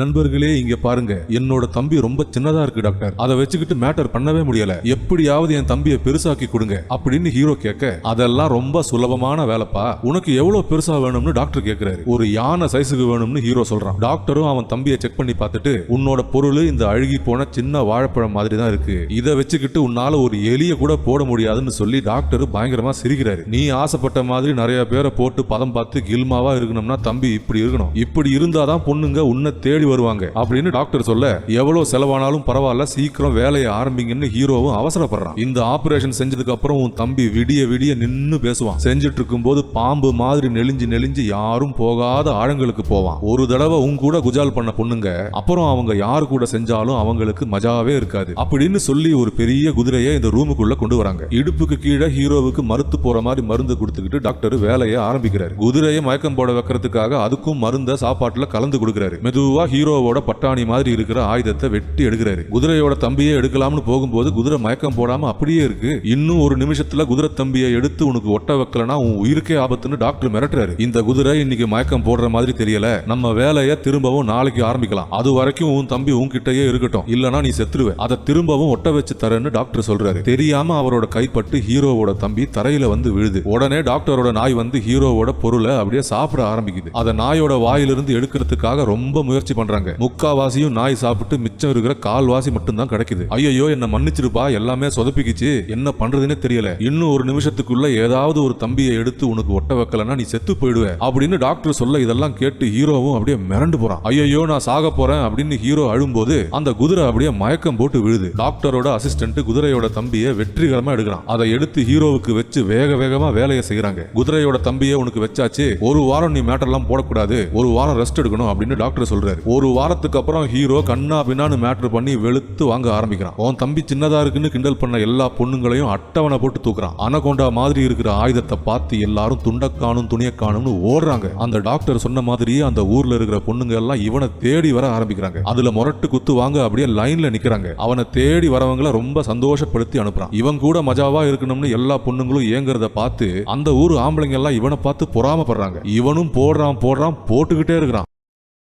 நண்பர்களே இங்க பாருங்க, என்னோட தம்பி ரொம்ப சின்னதா இருக்கு டாக்டர், அதை வச்சுக்கிட்டு மேட்டர் பண்ணவே முடியல, எப்படியாவது என் தம்பியை பெருசாக்கி கொடுங்க அப்படின்னு ஹீரோ கேட்க, அதெல்லாம் ரொம்ப சுலபமான வேலைப்பா, உனக்கு எவ்வளவு பெருசா வேணும்னு டாக்டர் கேட்கிறாரு. ஒரு யானை சைஸுக்கு வேணும்னு ஹீரோ சொல்றான். டாக்டரும் அவன் தம்பியை செக் பண்ணி பார்த்துட்டு, உன்னோட பொருள் இந்த அழுகி போன சின்ன வாழைப்பழம் மாதிரி தான் இருக்கு, இதை வச்சுக்கிட்டு உன்னால ஒரு எலிய கூட போட முடியாதுன்னு சொல்லி டாக்டர் பயங்கரமா சிரிக்கிறாரு. நீ ஆசைப்பட்ட மாதிரி நிறைய பேரை போட்டு பதம் பார்த்து கில்மாவா இருக்கணும்னா தம்பி இப்படி இருக்கணும், இப்படி இருந்தாதான் பொண்ணுங்க உன்னை தேடி வருவாங்க அப்படின்னு டாக்டர் சொல்ல, எவ்வளவு செலவானாலும் பரவாயில்ல சீக்கிரம் வேலையை ஆரம்பிங்கன்னு ஹீரோவும் அவசரப்படுறான். இந்த ஆபரேஷன் செஞ்சதுக்கு அப்புறம் உன் தம்பி விடிய விடிய நின்னு பேசுவான். செஞ்சுட்டு இருக்கும் போது பாம்பு மாதிரி நெளிஞ்சு நெளிஞ்சு யாரும் போகாத ஆழங்களுக்கு போவான். ஒரு தடவை உன் கூட குஜால் பண்ண பொண்ணுங்க அப்புறம் அவங்க யாரு கூட செஞ்சாலும் அவங்களுக்கு மஜாவே இருக்காது அப்படின்னு சொல்லி ஒரு பெரிய குதிரையை இந்த ரூமுக்குள்ள கொண்டு வராங்க. இடுப்புக்கு கீழே ஹீரோவுக்கு மறுத்து போற மாதிரி மருந்து கொடுத்துக்கிட்டு டாக்டர் வேலையை ஆரம்பிக்கிறாரு. குதிரையை மயக்கம் போட வைக்கிறதுக்காக அதுக்கும் மருந்த சாப்பாட்டுல கலந்து கொடுக்கிறாரு. மெதுவா ஹீரோவோட பட்டாணி மாதிரி இருக்கிற ஆயுதத்தை வெட்டி எடுக்கிறாரு. குதிரையோட தம்பியை எடுக்கலாம்னு போகும்போது குதிரை மயக்கம் போடாம அப்படியே இருக்கு. இன்னும் ஒரு நிமிஷத்துல குதிரை தம்பியை எடுத்து உனக்கு ஒட்ட வைக்கலனா உன் உயிருக்கே ஆபத்துன்னு டாக்டர் மிரட்டுறாரு. இந்த குதிரை இன்னைக்கு மயக்கம் போடுற மாதிரி தெரியல, நம்ம வேலையை திரும்பவும் நாளைக்கு ஆரம்பிக்கலாம், அது வரைக்கும் உன் தம்பி உன்கிட்டயே இருக்கட்டும், இல்லனா நீ செத்துருவ, அதை திரும்பவும் ஒட்ட வச்சு தரேன்னு டாக்டர் சொல்றாரு. தெரியாம அவரோட கைப்பட்டு ஹீரோவோட தம்பி தரையில வந்து விழுது. உடனே டாக்டரோட நாய் வந்து ஹீரோவோட பொருளை அப்படியே சாப்பிட ஆரம்பிக்குது. அதை நாயோட வாயிலிருந்து எடுக்கிறதுக்காக ரொம்ப முயற்சி பண்றாங்க. முக்காவாசியும் நாய் சாப்பிட்டு மிச்சம் இருக்கிற கால்வாசி மட்டும் தான் கிடைக்குது. ஐயோ என்ன மன்னிச்சிருப்பா, எல்லாமே சொதப்பிக்கிச்சு, என்ன பண்றதுன்னு தெரியல, இன்னும் ஒரு நிமிஷத்துக்குள்ள ஏதாவது ஒரு தம்பியை எடுத்து உனக்கு ஒட்ட வைக்கலன்னா நீ செத்து போயிடுவ அப்படின்னு டாக்டர் சொல்ல, இதெல்லாம் கேட்டு ஹீரோவும் அப்படியே மிரண்டு போறான். ஐயோ நான் சாக போறேன் அப்படின்னு ஹீரோ அழும்போது அந்த குதிரை அப்படியே மயக்கம் போட்டு விழுது. டாக்டரோட அசிஸ்டன்ட் குதிரையோட தம்பியை வெற்றிகரமா எடுக்கிறான். அதை எடுத்து ஹீரோவுக்கு வச்சு வேக வேகமா வேலையை செய்யறாங்க. குதிரையோட தம்பியை உனக்கு வச்சாச்சு, ஒரு வாரம் நீ மேட்டர்லாம் போடக்கூடாது, ஒரு வாரம் ரெஸ்ட் எடுக்கணும் அப்படின்னு டாக்டர் சொல்றாரு. ஒரு வாரத்துக்கு அப்புறம் ஹீரோ கண்ணா பின்னான்னு மேட்டர் பண்ணி வெளுத்து வாங்க ஆரம்பிக்கிறான். உன் தம்பி சின்னதா இருக்குன்னு கிண்டல் பண்ண எல்லா பொண்ணுங்களையும் அட்டவணை போட்டு தூக்குறான். அனகொண்டா மாதிரி இருக்கிற ஆயுதத்தை பார்த்து எல்லாரும் துண்டக்கானும் துணியக்கானும்னு ஓடுறாங்க. அந்த டாக்டர் சொன்ன மாதிரியே அந்த ஊர்ல இருக்கிற பொண்ணுங்க எல்லாம் இவனை தேடி வர ஆரம்பிக்கிறாங்க. அதுல முரட்டு குத்து வாங்க அப்படியே லைன்ல நிக்கிறாங்க. அவனை தேடி வரவங்களை ரொம்ப சந்தோஷப்படுத்தி அனுப்புறான். இவன் கூட மஜாவா இருக்கணும்னு எல்லா பொண்ணுங்களும் ஏங்குறத பார்த்து அந்த ஊர் ஆம்பளைங்க எல்லாம் இவனை பார்த்து பொறாமப்படுறாங்க. இவனும் போடுறான் போட்டுக்கிட்டே இருக்கிறான்.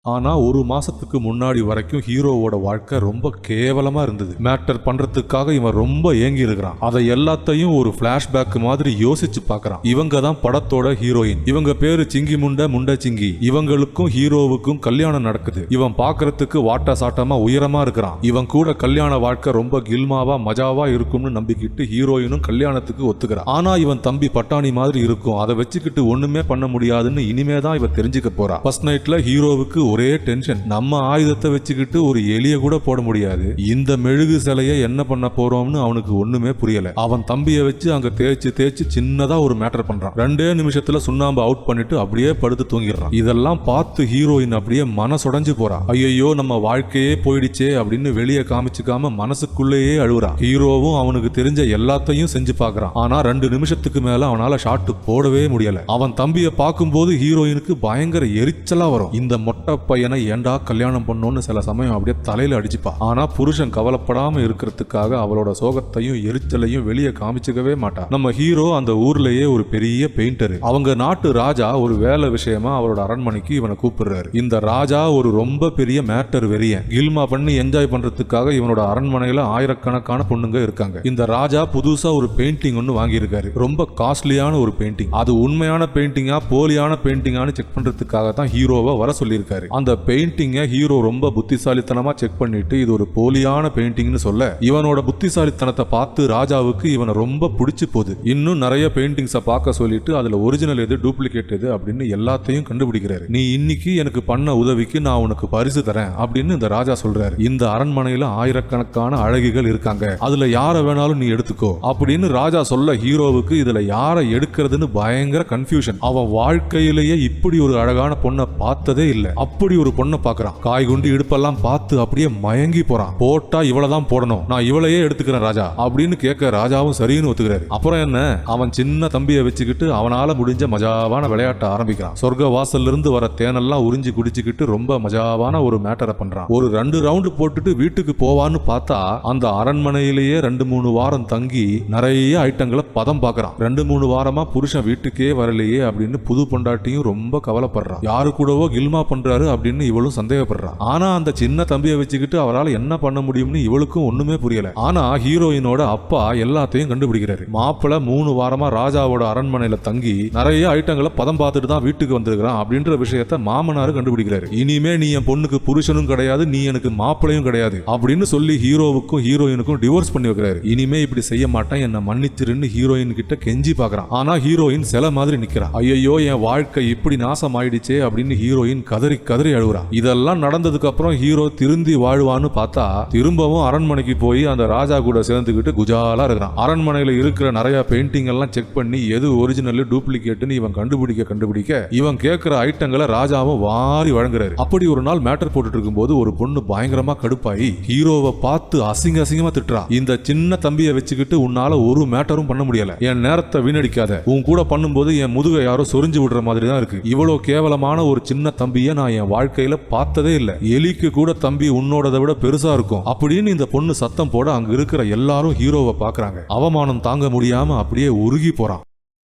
ஆனா ஒரு மாசத்துக்கு முன்னாடி வரைக்கும் ஹீரோவோட வாழ்க்கை ரொம்ப கேவலமா இருந்தது. மேட்டர் பண்றதுக்காக இவன் ரொம்ப ஏங்கி இருக்கிறான். அதை எல்லாத்தையும் ஒரு பிளாஷ்பேக் மாதிரி யோசிச்சு பாக்குறான். இவங்க தான் படத்தோட ஹீரோயின். இவங்க பேரு சிங்கி முண்டை சிங்கி. இவங்களுக்கும் ஹீரோவுக்கும் கல்யாணம் நடக்குது. இவன் பாக்குறதுக்கு வாட்ட சாட்டமா உயரமா இருக்கிறான். இவன் கூட கல்யாண வாழ்க்கை ரொம்ப கில்மாவா மஜாவா இருக்கும்னு நம்பிக்கிட்டு ஹீரோயினும் கல்யாணத்துக்கு ஒத்துக்கிறான். ஆனா இவன் தம்பி பட்டாணி மாதிரி இருக்கும், அதை வச்சுக்கிட்டு ஒண்ணுமே பண்ண முடியாதுன்னு இனிமே தான் இவன் தெரிஞ்சுக்க போறான். ஃபர்ஸ்ட் நைட்ல ஹீரோவுக்கு ஒரே டென்ஷன். நம்ம ஆயுதத்தை வச்சுக்கிட்டு ஒரு எலிய கூட போட முடியாது, இந்த மெழுகு சிலையை என்ன பண்ண போறோம்னு அவனுக்கு ஒண்ணுமே புரியல. அவன் தம்பியை வச்சு அங்க தேய்ச்சு சின்னதா ஒரு மேட்டர் பண்றான். 2 நிமிஷத்துல சுண்ணாம்பு அவுட் பண்ணிட்டு அப்படியே படுத்து தூங்கிடுறான். இதெல்லாம் பார்த்து ஹீரோயின் அப்படியே மனசுடைஞ்சு போறான். ஐயோ நம்ம வாழ்க்கையே போயிடுச்சே அப்படின்னு வெளியே காமிச்சுக்காம மனசுக்குள்ளேயே அழுகுறான். ஹீரோவும் அவனுக்கு தெரிஞ்ச எல்லாத்தையும் செஞ்சு பாக்குறான். ஆனா 2 நிமிஷத்துக்கு மேல அவனால ஷாட் போடவே முடியல. அவன் தம்பியை பார்க்கும்போது ஹீரோயினுக்கு பயங்கர எரிச்சலா வரும். இந்த மொட்டை பையனை ஏண்டா கல்யாணம் பண்ணோன்னு சில சமயம் அப்படியே தலையில அடிச்சுப்பா. ஆனா புருஷன் கவலைப்படாம இருக்கிறதுக்காக அவளோட சோகத்தையும் எரிச்சலையும் வெளியே காமிச்சுக்கவே மாட்டா. நம்ம ஹீரோ அந்த ஊர்லயே ஒரு பெரிய பெயிண்டர். அவங்க நாட்டு ராஜா ஒரு வேலை விஷயமா அவரோட அரண்மனைக்கு இவனை கூப்பிடுறாரு. இந்த ராஜா ஒரு ரொம்ப பெரிய மேட்டர் வெறியன். கில்மா பண்ணி என்ஜாய் பண்றதுக்காக இவனோட அரண்மனையில ஆயிரக்கணக்கான பொண்ணுங்க இருக்காங்க. இந்த ராஜா புதுசா ஒரு பெயிண்டிங் ஒன்னு வாங்கியிருக்காரு. ரொம்ப காஸ்ட்லியான ஒரு பெயிண்டிங். அது உண்மையான பெயிண்டிங்கா போலியான பெயிண்டிங்கான்னு செக் பண்றதுக்காக தான் ஹீரோவை வர சொல்லியிருக்காரு. அந்த பெயிண்டிங்கை ஹீரோ ரொம்ப புத்திசாலித்தனமா செக் பண்ணிட்டு இது ஒரு போலியான பெயிண்டிங்னு சொல்ல, இவனோட புத்திசாலித்தனத்தை பார்த்து ராஜாவுக்கு இவனை ரொம்ப பிடிச்சு போகுது. இன்னும் நிறைய பெயிண்டிங்ஸை பார்க்க சொல்லிட்டு அதுல ஒரிஜினல் எது டூப்ளிகேட் எது அப்படின்னு எல்லாத்தையும் கண்டுபிடிக்கிறாரு. நீ இன்னைக்கு எனக்கு பண்ண உதவிக்கு நான் உனக்கு பரிசு தரேன் அப்படின்னு இந்த ராஜா சொல்றாரு. இந்த அரண்மனையில ஆயிரக்கணக்கான அழகிகள் இருக்காங்க, அதுல யாரை வேணாலும் நீ எடுத்துக்கோ அப்படின்னு ராஜா சொல்ல, ஹீரோவுக்கு இதுல யாரை எடுக்கிறதுன்னு பயங்கர கன்ஃபியூஷன். அவன் வாழ்க்கையிலேயே இப்படி ஒரு அழகான பொண்ணை பார்த்ததே இல்லை. அப்படி ஒரு பொண்ணை பார்க்கறான். காய் குண்டு இடுப்பெல்லாம் பார்த்து அப்படியே மயங்கி போறான். போட்டா இவ்வளவுதான் போடணும், நான் இவளையே எடுத்துக்கிறேன் ராஜா அப்படின்னு கேட்க ராஜாவும் சரின்னு ஒத்துக்கிறாரு. அப்புறம் என்ன, அவன் சின்ன தம்பியை வச்சுக்கிட்டு அவனால முடிஞ்ச மஜாவான விளையாட்ட ஆரம்பிக்கிறான். சொர்க்க வாசல்ல இருந்து வர தேனெல்லாம் உறிஞ்சி குடிச்சுக்கிட்டு ரொம்ப மஜாவான ஒரு மேட்டரை பண்றான். ஒரு 2 ரவுண்டு போட்டுட்டு வீட்டுக்கு போவான்னு பார்த்தா அந்த அரண்மனையிலேயே 2-3 வாரம் தங்கி நிறைய ஐட்டங்களை பதம் பார்க்கறான். 2-3 வாரமா புருஷன் வீட்டுக்கே வரலையே அப்படின்னு புது பொண்டாட்டியும் ரொம்ப கவலைப்படுறான். யாரு கூடவோ கில்மா பண்றாரு, அப்படின்னு இவளும் சந்தேகப்படுறா. ஆனா அந்த சின்ன தம்பியை வச்சுக்கிட்டு அவரால் என்ன பண்ண முடியும்னு இவளுக்கும் ஒண்ணுமே புரியல. ஆனா ஹீரோயினோட அப்பா எல்லாத்தையும் கண்டுபிடிக்கிறாரு. மாப்பிள்ள 3 வாரமா ராஜாவோட அரண்மனையில தங்கி நிறைய ஐட்டங்களை பதம் பார்த்துட்டு தான் வீட்டுக்கு வந்திருக்கிறான் அப்படின்ற விஷயத்த மாமனாரு கண்டுபிடிக்கிறாரு. இனிமே நீ என் பொண்ணுக்கு புருஷனும் கிடையாது, நீ எனக்கு மாப்பிளையும் கிடையாது அப்படின்னு சொல்லி ஹீரோவுக்கும் ஹீரோயினுக்கும் டிவோர்ஸ் பண்ணி வைக்கிறாரு. இனிமே இப்படி செய்ய மாட்டேன், என்ன மன்னிச்சிருன்னு ஹீரோயின் கிட்ட கெஞ்சி பாக்குறான். ஆனா ஹீரோயின் சில மாதிரி நிக்கிறா. ஐயோ என் வாழ்க்கை இப்படி நாசம் ஆயிடுச்சே அப்படின்னு ஹீரோயின் கதறி கதறி அழுகுறா. இதெல்லாம் நடந்ததுக்கு அப்புறம் ஹீரோ திருந்தி வாழ்வான்னு பார்த்தா திரும்பவும் அரண்மனைக்கு போய் அந்த ராஜா கூட சேர்ந்துக்கிட்டு குஜாலா இருக்கிறான். அரண்மனையில இருக்கிற நிறைய பெயிண்டிங் எல்லாம் செக் பண்ணி எது ஒரிஜினல் டூப்ளிகேட்னு இவன் கண்டுபிடிக்க இவன் கேட்கிற ஐட்டங்களை ராஜாவும் வாரி வழங்குறாரு. அப்படி ஒரு நாள் மேட்டர் போட்டுட்டு இருக்கும்போது ஒரு பொண்ணு பயங்கரமா கடுப்பாயி ஹீரோவை பார்த்து அசிங்கமா திட்டுறா. இந்த சின்ன தம்பியை வச்சுக்கிட்டு உன்னால ஒரு மேட்டரும் பண்ண முடியல, என் நேரத்தை வீணடிக்காத, உன் கூட பண்ணும்போது என் முதுகை யாரோ சொரிஞ்சு விடுற மாதிரி தான் இருக்கு, இவ்வளவு கேவலமான ஒரு சின்ன தம்பியை நான் என் வாழ்க்கையில பார்த்ததே இல்ல, எலிக்கு கூட தம்பி உன்னோடதை விட பெருசா இருக்கும் அப்படின்னு இந்த பொண்ணு சத்தம் போட அங்க இருக்கிற எல்லாரும் ஹீரோவை பாக்குறாங்க. அவமானம் தாங்க முடியாம அப்படியே உருகி போறான்.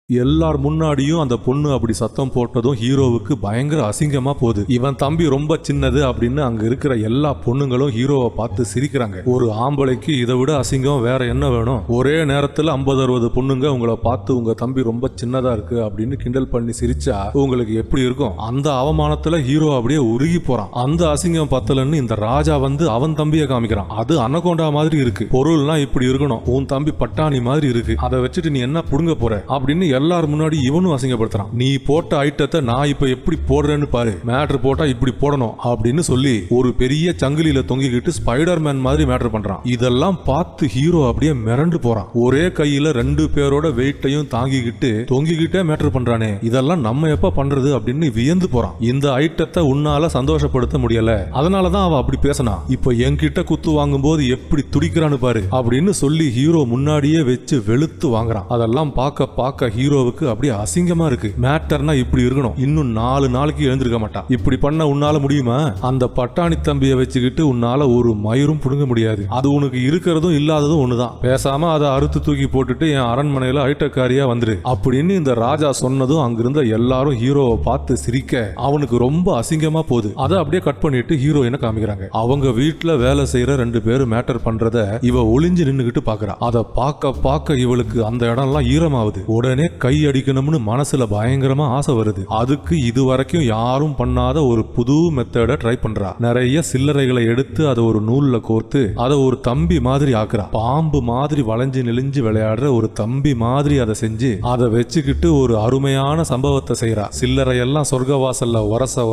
எல்லார் முன்னாடியும் அந்த பொண்ணு அப்படி சத்தம் போட்டதும் ஹீரோவுக்கு பயங்கர அசிங்கமா போகுது. இவன் தம்பி ரொம்ப சின்னது அப்படின்னு அங்க இருக்கிற எல்லா பொண்ணுங்களும் ஹீரோவை பார்த்து சிரிக்கிறாங்க. ஒரு ஆம்பளைக்கு இதை விட அசிங்கம் வேற என்ன வேணும்? ஒரே நேரத்துல 50-60 பொண்ணுங்க உங்களை பார்த்து உங்க தம்பி ரொம்ப சின்னதா இருக்கு அப்படின்னு கிண்டல் பண்ணி சிரிச்சா உங்களுக்கு எப்படி இருக்கும்? அந்த அவமானத்துல ஹீரோ அப்படியே உருகி போறான். அந்த அசிங்கம் பத்தலன்னு இந்த ராஜா வந்து அவன் தம்பியை காமிக்கிறான். அது அனகோண்டா மாதிரி இருக்கு, பொருள்லாம் இப்படி இருக்கணும், உன் தம்பி பட்டாணி மாதிரி இருக்கு, அதை வச்சுட்டு நீ என்ன புடுங்க போற அப்படின்னு எல்லாரும் முன்னாடி இவனும் அசிங்கப்படுத்துறான். நீ போட்ட ஐட்டத்தை நான் இப்ப எப்படி போடுறேன்னு பாரு, மேட்டர் போட்டா இப்படி போடணும் அப்படின்னு சொல்லி ஒரு பெரிய சங்கிலியில தொங்கிக்கிட்டு ஸ்பைடர்மேன் மாதிரி மேட்டர் பண்றான். இதெல்லாம் பார்த்து ஹீரோ அப்படியே மிரண்டு போறான். ஒரே கையில 2 பேரோட வெயிட்டையும் தாங்கிக்கிட்டு தொங்கிக்கிட்டே மேட்டர் பண்றானே, இதெல்லாம் நம்ம எப்ப பண்றது அப்படின்னு வியந்து போறான். இந்த ஐட்டத்தை உன்னால சந்தோஷப்படுத்த முடியல, அதனாலதான் அவ அப்படி பேசினா, இப்ப என்கிட்ட குத்து வாங்கும் போது எப்படி துடிக்கிறான்னு பாரு அப்படின்னு சொல்லி ஹீரோ முன்னாடியே வச்சு வெளுத்து வாங்குறான். அதெல்லாம் பார்க்க ஹீரோவுக்கு அப்படியே அசிங்கமா இருக்கு. மேட்டர்னா இப்படி இருக்கணும், இன்னும் 4 நாளைக்கு எழுந்திருக்க மாட்டான், இப்படி பண்ண உன்னால முடியுமா? அந்த பட்டாணி தம்பியை வச்சுக்கிட்டு உன்னால ஒரு மயிரும் புடுங்க முடியாது, அது உனக்கு இருக்கிறதும் இல்லாததும் ஒண்ணுதான், பேசாம அதை அறுத்து தூக்கி போட்டுட்டு என் அரண்மனையில ஐட்டக்காரியா வந்துரு அப்படின்னு இந்த ராஜா சொன்னதும் அங்கிருந்த எல்லாரும் ஹீரோவை பார்த்து சிரிக்க அவனுக்கு ரொம்ப அசிங்கமா போகுது. அதை அப்படியே கட் பண்ணிட்டு ஹீரோயினை காமிக்கிறாங்க. அவங்க வீட்டுல வேலை செய்யற 2 பேரும் மேட்டர் பண்றத இவ ஒளிஞ்சு நின்னுகிட்டு பாக்குறா. அதை பார்க்க இவளுக்கு அந்த இடம்லாம் ஈரமாவுது. உடனே கை அடிக்கணும்னு மனசுல பயங்கரமா ஆசை வருது. அதுக்கு இதுவரைக்கும் யாரும் பண்ணாத ஒரு புது மெத்தட ட்ரை பண்றா. நிறைய சில்லறைகளை எடுத்து அதை ஒரு நூல்ல கோர்த்து அதை ஒரு தம்பி மாதிரி ஆக்குறா. பாம்பு மாதிரி வளைஞ்சு நெளிஞ்சு விளையாடுற ஒரு தம்பி மாதிரி அதை செஞ்சு அதை வச்சுக்கிட்டு ஒரு அருமையான சம்பவத்தை செய்யறா. சில்லறையெல்லாம் சொர்க்கவாசல்ல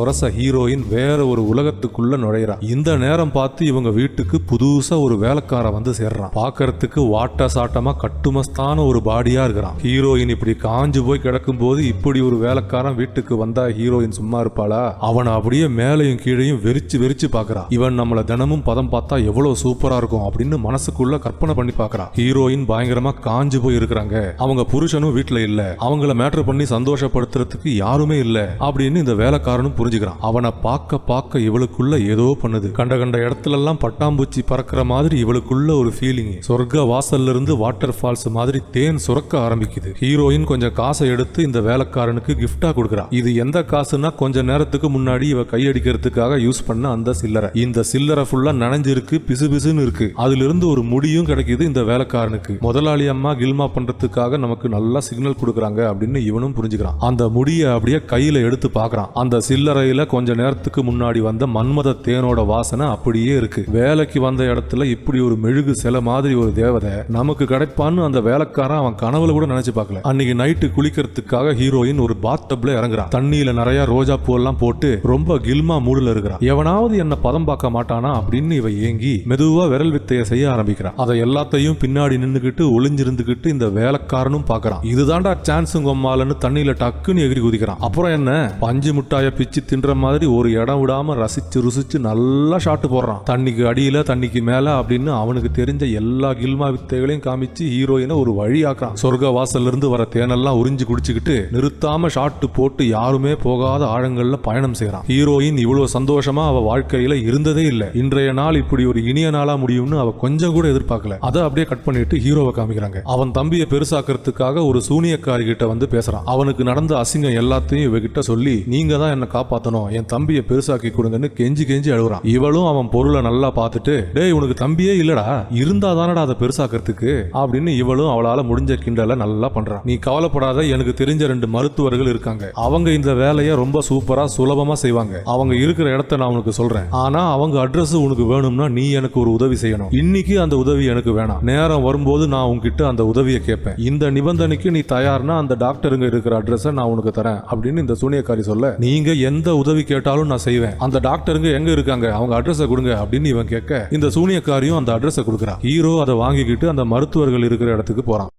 உரச ஹீரோயின் வேற ஒரு உலகத்துக்குள்ள நுழையறா. இந்த நேரம் பார்த்து இவங்க வீட்டுக்கு புதுசா ஒரு வேலைக்கார வந்து சேர்றான். பாக்கறதுக்கு வாட்ட சாட்டமா கட்டுமஸ்தான ஒரு பாடியா இருக்கிறான். ஹீரோயின் இப்படி காஞ்சு போய் கிடக்கும் போது இப்படி ஒரு வேலைக்காரன் வீட்டுக்கு வந்தா ஹீரோயின் சும்மா இருப்பாளா? அவனை அப்படியே மேலையும் கீழையும் வெறிச்சு பாக்குறா. இவன் நம்மள தினமும் பதம் பார்த்தா எவ்வளவு சூப்பரா இருக்கும் அப்படின்னு மனசுக்குள்ள கற்பனை பண்ணி பாக்குறா. ஹீரோயின் பயங்கரமா காஞ்சு போய் இருக்கிறாங்க. அவங்க புருஷனும் வீட்டுல இல்ல, அவங்கள மேட்டர் பண்ணி சந்தோஷப்படுத்துறதுக்கு யாருமே இல்ல அப்படின்னு இந்த வேலைக்காரனும் புரிஞ்சுக்கிறான். அவனை பார்க்க இவளுக்குள்ள ஏதோ பண்ணுது. கண்ட இடத்துல எல்லாம் பட்டாம்பூச்சி பறக்கிற மாதிரி இவளுக்குள்ள ஒரு ஃபீலிங். சொர்க்க வாசல்ல இருந்து வாட்டர் ஃபால்ஸ் மாதிரி தேன் சுரக்க ஆரம்பிக்குது. ஹீரோயின் கொஞ்சம் காசை எடுத்து இந்த வேலைக்காரனுக்கு கிஃப்டா கொடுக்குறா. இது எந்த காசுன்னா கொஞ்ச நேரத்துக்கு முன்னாடி இவ கையடிக்கிறதுக்காக யூஸ் பண்ண அந்த சில்லறை. இந்த சில்லறை ஃபுல்லா நனைஞ்சிருக்கு, பிசுபிசுன்னு இருக்கு. அதுல இருந்து ஒரு முடியும் கிடைக்குது இந்த வேலைக்காரனுக்கு. முதலாளி அம்மா கில்மா பண்றதுக்காக நமக்கு நல்லா சிக்னல் கொடுக்குறாங்க அப்படின்னு இவனும் புரிஞ்சுக்கிறான். அந்த முடியை அப்படியே கையில எடுத்து பாக்குறான். அந்த சில்லறையில கொஞ்ச நேரத்துக்கு முன்னாடி வந்த மன்மத தேனோட வாசனை அப்படியே இருக்கு. வேலைக்கு வந்த இடத்துல இப்படி ஒரு மெழுகு சிலை மாதிரி ஒரு தேவதை நமக்கு கிடைப்பான்னு அந்த வேலைக்காரன் அவன் கனவுல கூட நினைச்சு பார்க்கல. அன்னைக்கு நைட்டு குளிக்கிறதுக்காக ஹீரோயின் ஒரு பாத்டப்ல இறங்குறான். தண்ணியில நிறைய ரோஜா பூ எல்லாம் போட்டு ரொம்ப கில்மா மூடுல இருக்கிறான். எவனாவது என்ன பதம் பார்க்க மாட்டானா அப்படின்னு இவ ஏங்கி மெதுவா விரல் வித்தைய செய்ய ஆரம்பிக்கிறான். அதை எல்லாத்தையும் பின்னாடி நின்னுகிட்டு ஒளிஞ்சிருந்துகிட்டு இந்த வேலைக்காரனும் பாக்குறான். இதுதான்டா சான்ஸுங்க அம்மாலன்னு தண்ணியில டக்குன்னு எகிரி குதிக்கிறான். அப்புறம் என்ன, பஞ்சு முட்டாய பிச்சு தின்ற மாதிரி ஒரு இடம் விடாம ரசிச்சு ருசிச்சு நல்லா ஷாட்டு போடுறான். தண்ணிக்கு அடியில தண்ணிக்கு மேல அப்படின்னு அவனுக்கு தெரிஞ்ச எல்லா கில்மா வித்தைகளையும் காமிச்சு ஹீரோயினை ஒரு வழி ஆக்குறான். சொர்க்க வாசல்ல இருந்து வர தேனெல்லாம் உறிஞ்சு குடிச்சுக்கிட்டு நிறுத்தாம ஷாட் போட்டு யாருமே போகாத ஆழங்கள்ல பயணம் செய்யறான். ஹீரோயின் இவ்வளவு சந்தோஷமா அவ வாழ்க்கையில இருந்ததே இல்ல. இன்றைய நாள் இப்படி ஒரு இனிய நாளா முடியும்னு அவ கொஞ்சம் கூட எதிர்பார்க்கல. அதை அப்படியே கட் பண்ணிட்டு ஹீரோவை காமிக்கிறாங்க. அவன் தம்பியை பெருசாக்குறதுக்காக ஒரு சூனியக்காரி கிட்ட வந்து பேசுறான். அவனுக்கு நடந்த அசிங்கம் எல்லாத்தையும் இவகிட்ட சொல்லி நீங்க தான் என்ன காப்பாத்தணும், என் தம்பியை பெருசாக்கி கொடுங்கன்னு கெஞ்சி கெஞ்சி அழுகுறான். இவளும் அவன் பொருளை நல்லா பார்த்துட்டு டேய் உனக்கு தம்பியே இல்லடா, இருந்தா தானடா அதை பெருசாக்கிறதுக்கு அப்படின்னு இவளும் அவளால முடிஞ்ச கிண்டல நல்லா பண்றான். நீ கவலைப்படாத, எனக்கு தெரிஞ்ச 2 மருத்துவர்கள் இருக்காங்க. அவங்க இந்த வேலையை ரொம்ப சூப்பரா சுலபமா செய்வாங்க. அவங்க இருக்கிற இடத்த நான் உனக்கு சொல்றேன். ஆனா அவங்க அட்ரஸ் உனக்கு வேணும்னா நீ எனக்கு ஒரு உதவி செய்யணும். இன்னைக்கு அந்த உதவி எனக்கு வேணாம். நேரம் வரும்போது நான் உன்கிட்ட அந்த உதவியை கேட்பேன். இந்த நிபந்தனைக்கு நீ தயார்னா அந்த டாக்டருங்க இருக்கிற அட்ரஸை நான் உனக்கு தரேன் அப்படின்னு இந்த சூனியக்காரி சொல்ல, நீங்க எந்த உதவி கேட்டாலும் நான் செய்வேன். அந்த டாக்டருங்க எங்க இருக்காங்க, அவங்க அட்ரஸை கொடுங்க அப்படின்னு இவன் கேட்க இந்த சூனியக்காரியும் அந்த அட்ரஸை கொடுக்குறான். ஹீரோ அதை வாங்கிக்கிட்டு அந்த மருத்துவர்கள் இருக்கிற இடத்துக்கு போறான்.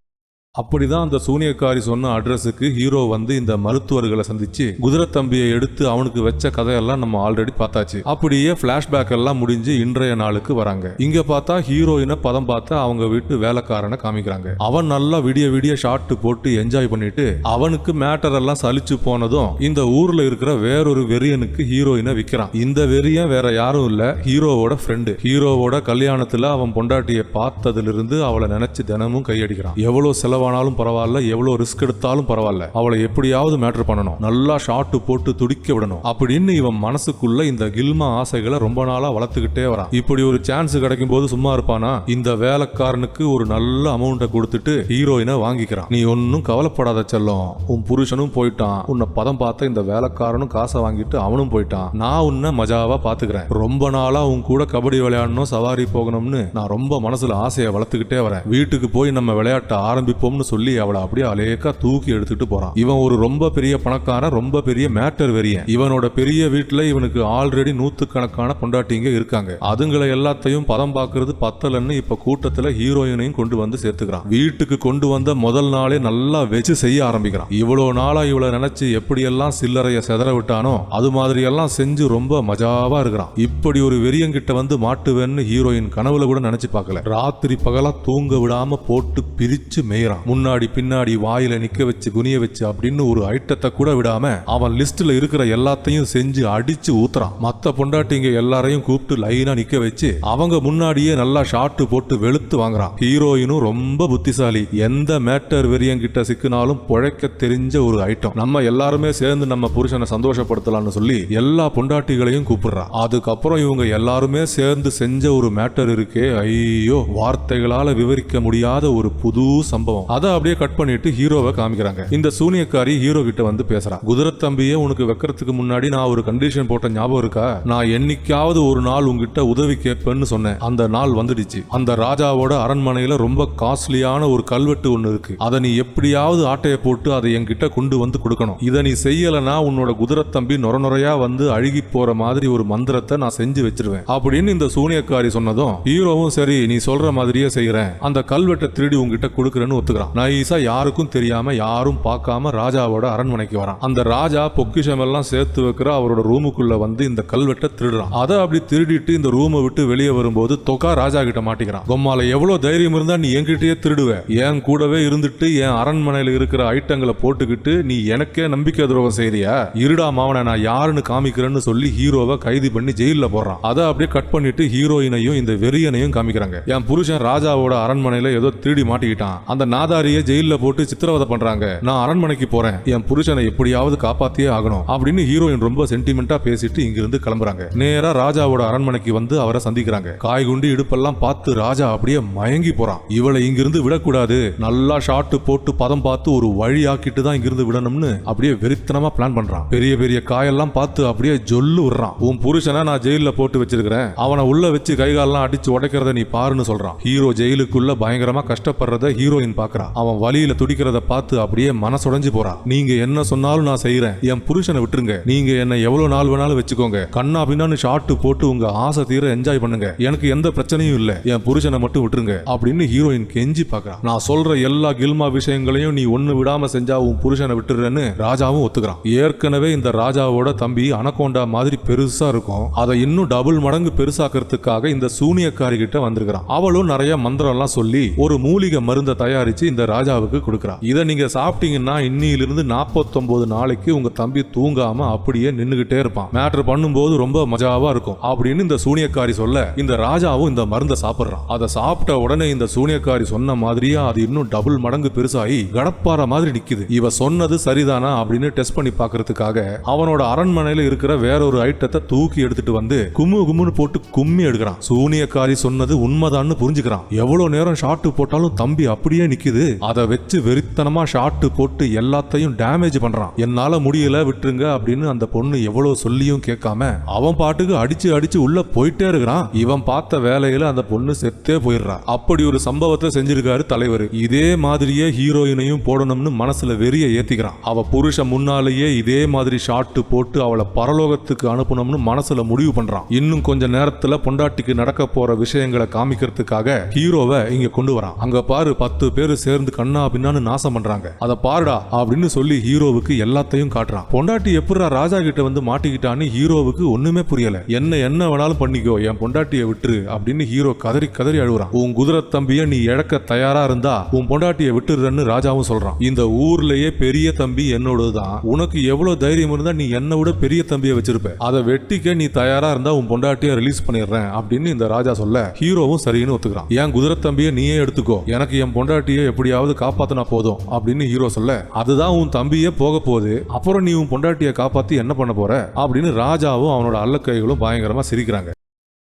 அப்படிதான் அந்த சூனியக்காரி சொன்ன அட்ரஸுக்கு ஹீரோ வந்து இந்த மருத்துவர்களை சந்திச்சு குதிரை தம்பியை எடுத்து அவனுக்கு வச்ச கதையெல்லாம் நம்ம ஆல்ரெடி பார்த்தாச்சு. அப்படியே பிளாஷ்பேக் எல்லாம் முடிஞ்சு இன்றைய நாளுக்கு வராங்க. இங்க பார்த்தா ஹீரோயினை பதம் பார்த்து அவங்க வீட்டு வேலைக்காரனை காமிக்கிறாங்க. அவன் நல்லா விடிய விடிய ஷாட் போட்டு என்ஜாய் பண்ணிட்டு அவனுக்கு மேட்டர் எல்லாம் சலிச்சு போனதும் இந்த ஊர்ல இருக்கிற வேறொரு வெறியனுக்கு ஹீரோயினை விற்கிறான். இந்த வெறியன் வேற யாரும் இல்ல, ஹீரோவோட ஃப்ரெண்டு. ஹீரோவோட கல்யாணத்துல அவன் பொண்டாட்டியை பார்த்ததுல இருந்து அவளை நினைச்சு தினமும் கையடிக்கிறான். எவ்வளவு செலவானாலும் பரவாயில்ல, எவ்வளவு ரிஸ்க் எடுத்தாலும் பரவாயில்ல, அவளை எப்படியாவது மேட்டர் பண்ணணும், நல்லா ஷாட் போட்டு துடிக்க விடணும் அப்படின்னு இவன் மனசுக்குள்ள இந்த கில்மா ஆசைகளை ரொம்ப நாளா வளர்த்துக்கிட்டே வரான். இப்படி ஒரு சான்ஸ் கிடைக்கும் போது சும்மா இருப்பானா? இந்த வேலைக்காரனுக்கு ஒரு நல்ல அமௌண்ட்டை கொடுத்துட்டு ஹீரோயினை வாங்கிக்கிறான். நீ ஒன்னும் கவலைப்படாத செல்லம், உன் புருஷனும் போயிட்டான், உன்னை பதம் பார்த்த இந்த வேலைக்காரனும் காசை வாங்கிட்டு அவனும் போயிட்டான், நான் உன்னை மஜாவா பாத்துக்கிறேன். ரொம்ப நாளா உன் கூட கபடி விளையாடணும், சவாரி போகணும்னு நான் ரொம்ப மனசுல ஆசையை வளர்த்துக்கிட்டே வரேன். வீட்டுக்கு போய் நம்ம விளையாட்ட ஆரம்பிப்போம் சொல்லி அவளை அப்படியே அலேக்கா தூக்கி எடுத்துட்டு போறான். இவன் ஒரு ரொம்ப பெரிய பணக்காரன், ரொம்ப பெரிய மேட்டர் வெறியன். இவனோட பெரிய வீட்டுல இவனுக்கு ஆல்ரெடி 100கணக்கான பொண்டாட்டிங்க இருக்காங்க. அதுங்களை எல்லாத்தையும் பதம் பார்க்கறது பத்தலன்னு இப்ப கூட்டத்துல ஹீரோயினையும் கொண்டு வந்து சேர்த்துக்கிறான். வீட்டுக்கு கொண்டு வந்த முதல் நாளே நல்லா வச்சு செய்ய ஆரம்பிக்கிறான். இவ்வளவு நாளா இவளை நினைச்சு எப்படியெல்லாம் சில்லறைய செதற விட்டானோ அது மாதிரி எல்லாம் செஞ்சு ரொம்ப மஜாவா இருக்கிறான். இப்படி ஒரு வெறியங்கிட்ட வந்து மாட்டுவேன்னு ஹீரோயின் கனவுல கூட நினைச்சு பார்க்கல. ராத்திரி பகலா தூங்க விடாம போட்டு பிரிச்சு மேயறான். முன்னாடி பின்னாடி வாயில நிக்க வச்சு குனிய வச்சு அப்படின்னு ஒரு ஐட்டத்தை கூட விடாம அவன் லிஸ்ட்ல இருக்கிற எல்லாத்தையும் செஞ்சு அடிச்சு ஊத்துறான். மத்த பொண்டாட்டிங்க எல்லாரையும் கூப்பிட்டு லைனா நிக்க வச்சு அவங்க முன்னாடியே நல்லா ஷாட் போட்டு வெளுத்து வாங்குறான். ஹீரோயினும் ரொம்ப புத்திசாலி. எந்த மேட்டர் வெறியங்கிட்ட சிக்கினாலும் பொழைக்க தெரிஞ்ச ஒரு ஐட்டம். நம்ம எல்லாருமே சேர்ந்து நம்ம புருஷனை சந்தோஷப்படுத்தலாம்னு சொல்லி எல்லா பொண்டாட்டிகளையும் கூப்பிடுறான். அதுக்கப்புறம் இவங்க எல்லாருமே சேர்ந்து செஞ்ச ஒரு மேட்டர் இருக்கே, ஐயோ வார்த்தைகளால விவரிக்க முடியாத ஒரு புது சம்பவம். அதை அப்படியே கட் பண்ணிட்டு ஹீரோவை காமிக்கிறாங்க. இந்த சூனியக்காரி ஹீரோ கிட்ட வந்து பேசுறான். குதிரை தம்பியை உனக்கு வைக்கிறதுக்கு முன்னாடி நான் ஒரு கண்டிஷன் போட்ட ஞாபகம் இருக்கா? நான் என்னைக்காவது ஒரு நாள் உங்ககிட்ட உதவி கேட்பேன்னு சொன்னேன். அந்த நாள் வந்துடுச்சு. அந்த ராஜாவோட அரண்மனையில ரொம்ப காஸ்ட்லியான ஒரு கல்வெட்டு ஒண்ணு இருக்கு. அதை நீ எப்படியாவது ஆட்டைய போட்டு அதை என்கிட்ட கொண்டு வந்து கொடுக்கணும். இதை நீ செய்யலனா உன்னோட குதிரை தம்பி நொர வந்து அழுகி போற மாதிரி ஒரு மந்திரத்தை நான் செஞ்சு வச்சிருவேன் அப்படின்னு இந்த சூனியக்காரி சொன்னதும் ஹீரோவும் சரி நீ சொல்ற மாதிரியே செய்யறேன், அந்த கல்வெட்டை திருடி உங்ககிட்ட கொடுக்கறேன்னு ஒத்துக்கிறான். நைசா யாருக்கும் தெரியாம யாரும் பார்க்காம ராஜாவோட அரண்மனைக்கு வரான். அந்த ராஜா பொக்கிஷம் எல்லாம் சேர்த்து வைக்கிற அவரோட ரூமுக்குள்ள வந்து இந்த கல்வெட்டை திருடுறான். அதை அப்படி திருடிட்டு இந்த ரூமை விட்டு வெளியே வரும்போது தொகா ராஜா கிட்ட மாட்டிக்கிறான். கொம்மால எவ்வளவு தைரியம் இருந்தா நீ என்கிட்டயே திருடுவ, என் கூடவே இருந்துட்டு என் அரண்மனையில இருக்கிற ஐட்டங்களை போட்டுக்கிட்டு நீ எனக்கே நம்பிக்கை துரோகம் செய்யறியா? இருடா மாவன, நான் யாருன்னு காமிக்கிறேன்னு சொல்லி ஹீரோவை கைது பண்ணி ஜெயில போடுறான். அதை அப்படியே கட் பண்ணிட்டு ஹீரோயினையும் இந்த வெறியனையும் காமிக்கிறாங்க. என் புருஷன் ராஜாவோட அரண்மனையில ஏதோ திருடி மாட்டிக்கிட்டான், அந்த நாதாரிய ஜெயில போட்டு சித்திரவதை பண்றாங்க, நான் அரண்மனைக்கு போறேன், என் புருஷனை எப்படியாவது காப்பாத்தியே ஆகணும் அப்படின்னு ஹீரோயின் ரொம்ப சென்டிமெண்டா பேசிட்டு இங்கிருந்து கிளம்புறாங்க. நேரா ராஜாவோட அரண்மனைக்கு வந்து அவரை சந்திக்கிறாங்க. காய்குண்டி இடுப்பெல்லாம் பார்த்து ராஜா அப்படியே மயங்கி போறான். இவளை இங்கிருந்து விடக்கூடாது, நல்லா ஷாட் போட்டு பதம் பார்த்து ஒரு வழி ஆக்கிட்டு தான் இங்கிருந்து விடணும்னு அப்படியே வெறித்தனமா பிளான் பண்றான். பெரிய பெரிய காயெல்லாம் பார்த்து அப்படியே ஜொல்லு விடுறான். உன் புருஷனை நான் ஜெயில போட்டு வச்சிருக்கிறேன், அவனை உள்ள வச்சு கைகாலெல்லாம் அடிச்சு உடைக்கிறத நீ பாருன்னு சொல்றான். ஹீரோ ஜெயிலுக்குள்ள பயங்கரமா கஷ்டப்படுறத ஹீரோயின் பாக்குறான். அவன் வலியில துடிக்கிறத பார்த்து அப்படியே மனசுடைஞ்சு போறான். நீங்க என்ன சொன்னாலும் நான் செய்யறேன், என் புருஷனை விட்டுருங்க, நீங்க என்ன எவ்வளவு நாள் வேணாலும் வச்சுக்கோங்க, கண்ணா பின்னான்னு ஷாட் போட்டு உங்க ஆசை தீர என்ஜாய் பண்ணுங்க, எனக்கு எந்த பிரச்சனையும் இல்ல, என் புருஷனை மட்டும் விட்டுருங்க அப்படின்னு ஹீரோயின் கெஞ்சி பாக்குறான். நான் சொல்ற எல்லா கில்மா விஷயங்களையும் நீ ஒண்ணு விடாம செஞ்சா உன் புருஷனை விட்டுறேன்னு ராஜாவும் ஒத்துக்கிறான். ஏற்கனவே இந்த ராஜாவோட தம்பி அனகோண்டா மாதிரி பெருசா இருக்கும், அதை இன்னும் டபுள் மடங்கு பெருசாக்கிறதுக்காக இந்த சூனியக்காரி கிட்ட வந்திருக்கிறான். அவளும் நிறைய மந்திரம் எல்லாம் சொல்லி ஒரு மூலிகை மருந்தை தயாரிச்சு தயாரிச்சு இந்த ராஜாவுக்கு கொடுக்குறா. இதை நீங்க சாப்பிட்டீங்கன்னா இன்னிலிருந்து 49 நாளைக்கு உங்க தம்பி தூங்காம அப்படியே நின்னுகிட்டே இருப்பான். மேட்டர் பண்ணும்போது ரொம்ப மஜாவா இருக்கும் அப்படின்னு இந்த சூனியக்காரி சொல்ல இந்த ராஜாவும் இந்த மருந்தை சாப்பிடுறான். அதை சாப்பிட்ட உடனே இந்த சூனியக்காரி சொன்ன மாதிரியே அது இன்னும் டபுள் மடங்கு பெருசாகி கடப்பாற மாதிரி நிக்குது. இவ சொன்னது சரிதானா அப்படின்னு டெஸ்ட் பண்ணி பாக்குறதுக்காக அவனோட அரண்மனையில இருக்கிற வேற ஒரு ஐட்டத்தை தூக்கி எடுத்துட்டு வந்து கும்முன்னு போட்டு கும்மி எடுக்கிறான். சூனியக்காரி சொன்னது உண்மைதான்னு புரிஞ்சுக்கிறான். எவ்வளவு நேரம் ஷாட் போட்டாலும் தம்பி அப்படியே நிக்குது. அதை வச்சு வெறித்தனமா ஷாட் போட்டு எல்லாத்தையும் டேமேஜ் பண்றான். என்னால முடியல விட்டுருங்க அப்படின்னு அந்த பொண்ணு எவ்வளவு சொல்லியும் கேட்காம அவன் பாட்டுக்கு அடிச்சு உள்ள போயிட்டே இருக்கிறான். இவன் பார்த்த வேலையில அந்த பொண்ணு செத்தே போயிடுறா. அப்படி ஒரு சம்பவத்தை செஞ்சிருக்காரு தலைவர். இதே மாதிரியே ஹீரோயினையும் போடணும்னு மனசுல வெறிய ஏத்திக்கிறான். அவ புருஷன் முன்னாலேயே இதே மாதிரி ஷாட் போட்டு அவளை பரலோகத்துக்கு அனுப்பணும்னு மனசுல முடிவு பண்றான். இன்னும் கொஞ்ச நேரத்துல பொண்டாட்டிக்கு நடக்க போற விஷயங்களை காமிக்கிறதுக்காக ஹீரோவை இங்க கொண்டு வரான். அங்க பாரு 10 பேர் சேர்ந்து கண்ணா பின்னான்னு நாசம் பண்றாங்க. அத பாருடா அப்படின்னு சொல்லி ஹீரோவுக்கு எல்லாத்தையும் காட்டுறான். பொண்டாட்டி எப்படா ராஜா கிட்ட வந்து மாட்டிக்கிட்டான்னு ஹீரோவுக்கு ஒண்ணுமே புரியல. என்ன வேணாலும் பண்ணிக்கோ, என் பொண்டாட்டியை விட்டுரு அப்படின்னு ஹீரோ கதறி அழுகுறான். உன் குதிரை தம்பிய நீ இழக்க தயாரா இருந்தா உன் பொண்டாட்டியை விட்டுருன்னு ராஜாவும் சொல்றான். இந்த ஊர்லயே பெரிய தம்பி என்னோடதுதான். உனக்கு எவ்வளவு தைரியம் இருந்தா நீ என்னை விட பெரிய தம்பியை வச்சிருப்ப. அதை வெட்டிக்க நீ தயாரா இருந்தா உன் பொண்டாட்டியை ரிலீஸ் பண்ணிடுறேன் அப்படின்னு இந்த ராஜா சொல்ல ஹீரோவும் சரின்னு ஒத்துக்கிறான். என் குதிரை தம்பியை நீயே எடுத்துக்கோ, எனக்கு என் பொண்டாட்டியை எப்படியாவது காப்பாத்தினா போதும் அப்படின்னு ஹீரோ சொல்ல அதுதான் உன் தம்பியே போக போகுது, அப்புறம் நீ உன் பொண்டாட்டியை காப்பாத்தி என்ன பண்ண போற அப்படின்னு ராஜாவும் அவனோட அல்லக்கைகளும் பயங்கரமா சிரிக்கிறாங்க.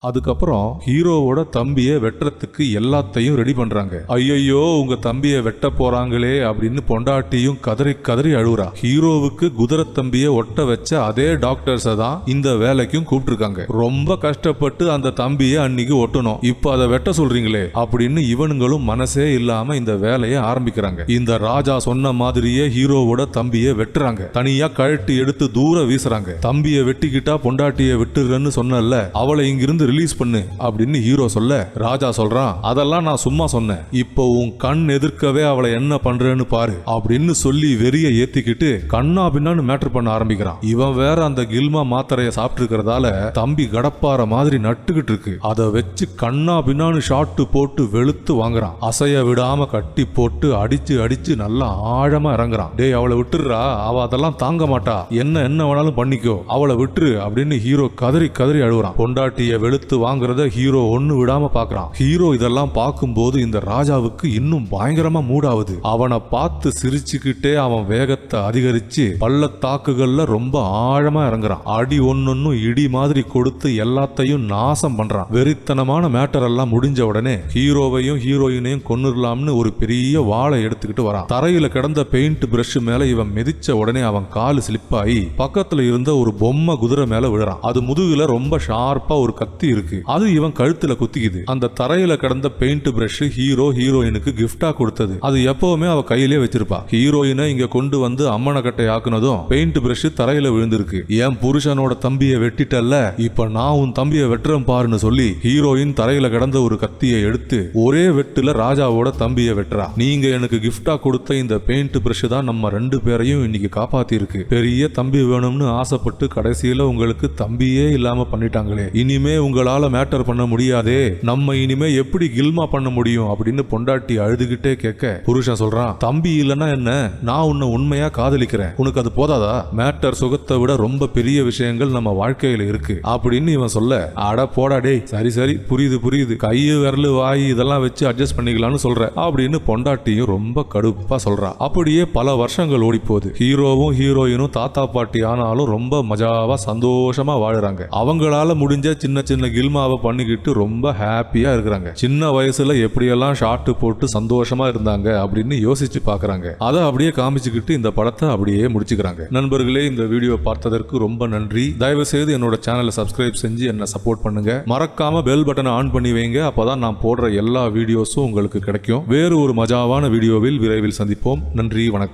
அதுக்கப்புறம் ஹீரோவோட தம்பியை வெட்டுறதுக்கு எல்லாத்தையும் ரெடி பண்றாங்க. ஐயோ உங்க தம்பியை வெட்ட போறாங்களே அப்படின்னு பொண்டாட்டியும் கதறி அழுகுறா. ஹீரோவுக்கு குதிரை தம்பியை ஒட்ட வச்ச அதே டாக்டர்ஸை தான் இந்த வேலைக்கும் கூப்பிட்டுருக்காங்க. ரொம்ப கஷ்டப்பட்டு அந்த தம்பியை அன்னைக்கு ஒட்டணும், இப்ப அதை வெட்ட சொல்றீங்களே அப்படின்னு இவனுங்களும் மனசே இல்லாம இந்த வேலையை ஆரம்பிக்கிறாங்க. இந்த ராஜா சொன்ன மாதிரியே ஹீரோவோட தம்பியை வெட்டுறாங்க. தனியா கழட்டி எடுத்து தூர வீசுறாங்க. தம்பியை வெட்டிக்கிட்டா பொண்டாட்டியை விட்டுறன்னு சொன்னல, அவளை இங்கிருந்து ரிலீஸ் பண்ணு அப்படின்னு ஹீரோ சொல்ல ராஜா சொல்றான் அதெல்லாம் நான் சும்மா சொன்னேன், இப்போ உன் கண் எதிர்க்கவே அவளை என்ன பண்றேன்னு பாரு அப்படின்னு சொல்லி வெறிய ஏத்திக்கிட்டு கண்ணா பின்னான்னு மேட்டர் பண்ண ஆரம்பிக்கிறான். இவன் வேற அந்த கில்மா மாத்திரைய சாப்பிட்டு இருக்கிறதால தம்பி கடப்பாற மாதிரி நட்டுக்கிட்டு இருக்கு. அதை வச்சு கண்ணா பின்னான்னு ஷாட் போட்டு வெளுத்து வாங்குறான். அசைய விடாம கட்டி போட்டு அடிச்சு நல்லா ஆழமா இறங்குறான். டேய் அவளை விட்டுறா, அவ அதெல்லாம் தாங்க மாட்டா, என்ன வேணாலும் பண்ணிக்கோ, அவளை விட்டுரு அப்படின்னு ஹீரோ கதறி அழுகுறான். பொண்டாட்டிய வெளுத்து வாங்குறத ஹீரோ ஒண்ணு விடாம பாக்குறான். ஹீரோ இதெல்லாம் பார்க்கும்போது இந்த ராஜாவுக்கு இன்னும் பயங்கரமா மூடாவுது. அவனை பார்த்து சிரிச்சுக்கிட்டே அவன் வேகத்தை அதிகரிச்சு பள்ளத்தாக்குகள்ல ரொம்ப ஆழமா இறங்குறான். அடி ஒன்னொன்னும் இடி மாதிரி கொடுத்து எல்லாத்தையும் நாசம் பண்றான். வெறித்தனமான மேட்டர் எல்லாம் முடிஞ்ச உடனே ஹீரோவையும் ஹீரோயினையும் கொன்னுடலாம்னு ஒரு பெரிய வாளை எடுத்துக்கிட்டு வரான். தரையில கிடந்த பெயிண்ட் பிரஷ் மேல இவன் மிதிச்ச உடனே அவன் காலு ஸ்லிப்பாகி பக்கத்துல இருந்த ஒரு பொம்மை குதிரை மேல விழுறான். அது முதுகுல ரொம்ப ஷார்ப்பா ஒரு கத்தி இருக்கு. அது இவன் கழுத்துல குத்திக்குது. அந்த தரையில கிடந்த பெயிண்ட் பிரஷ் ஹீரோயினுக்கு கிஃப்டா கொடுத்தது. அது எப்பவுமே அவ கையிலே வச்சிருப்பா. ஹீரோயினை இங்க கொண்டு வந்து அம்மனக்கட்டை ஆக்குனதும் பெயிண்ட் பிரஷ் தரையில விழுந்திருக்கு. என் புருஷனோட தம்பியை வெட்டிட்டல்ல, இப்ப நான் உன் தம்பியை வெட்டுறேன் பாருன்னு சொல்லி ஹீரோயின் தரையில கிடந்த ஒரு கத்தியை எடுத்து ஒரே வெட்டுல ராஜாவோட தம்பியை வெட்டுறா. நீங்க எனக்கு கிஃப்டா கொடுத்த இந்த பெயிண்ட் பிரஷ் தான் நம்ம 2 பேரையும் இன்னைக்கு காப்பாத்தி இருக்கு. பெரிய தம்பி வேணும்னு ஆசைப்பட்டு கடைசியில உங்களுக்கு தம்பியே இல்லாம பண்ணிட்டாங்களே, இனிமே உங்களால மேட்டர் பண்ண முடியாதே, நம்ம இனிமே எப்படி கில்மா பண்ண முடியும் அப்படின்னு பொண்டாட்டி அழுதுகிட்டே கேட்க புருஷன் சொல்றான் தம்பி இல்லன்னா என்ன, நான் உன்னை உண்மையா காதலிக்கிறேன், உனக்கு அது போதாதா, மேட்டர் சுகத்தை விட ரொம்ப பெரிய விஷயங்கள் நம்ம வாழ்க்கையில இருக்கு அப்படின்னு இவன் சொல்ல அட போடா டேய், சரி புரியுது, கையு விரலு வாய் இதெல்லாம் வச்சு அட்ஜஸ்ட் பண்ணிக்கலாம்னு சொல்ற அப்படின்னு பொண்டாட்டியும் ரொம்ப கடுப்பா சொல்றா. அப்படியே பல வருஷங்கள் ஓடி போகுது. ஹீரோவும் ஹீரோயினும் தாத்தா பாட்டி ஆனாலும் ரொம்ப மஜாவா சந்தோஷமா வாழுறாங்க. அவங்களால முடிஞ்ச சின்ன கில்மாவை பண்ணிக்கிட்டு ரொம்ப ஹாப்பியா இருக்கிறாங்க. சின்ன வயசுல எப்படியெல்லாம் ஷாட் போட்டு சந்தோஷமா இருந்தாங்க அப்படின்னு யோசிச்சு பாக்குறாங்க. அதை அப்படியே காமிச்சுக்கிட்டு இந்த படத்தை அப்படியே முடிச்சுக்கிறாங்க. நண்பர்களே, இந்த வீடியோ பார்த்ததற்கு ரொம்ப நன்றி. தயவு செய்து என்னோட சேனலை சப்ஸ்கிரைப் செஞ்சு என்ன சப்போர்ட் பண்ணுங்க. மறக்காம பெல் பட்டனை ஆன் பண்ணி வைங்க, அப்பதான் நான் போடுற எல்லா வீடியோஸும் உங்களுக்கு கிடைக்கும். வேறு ஒரு மஜாவான வீடியோவில் விரைவில் சந்திப்போம். நன்றி, வணக்கம்.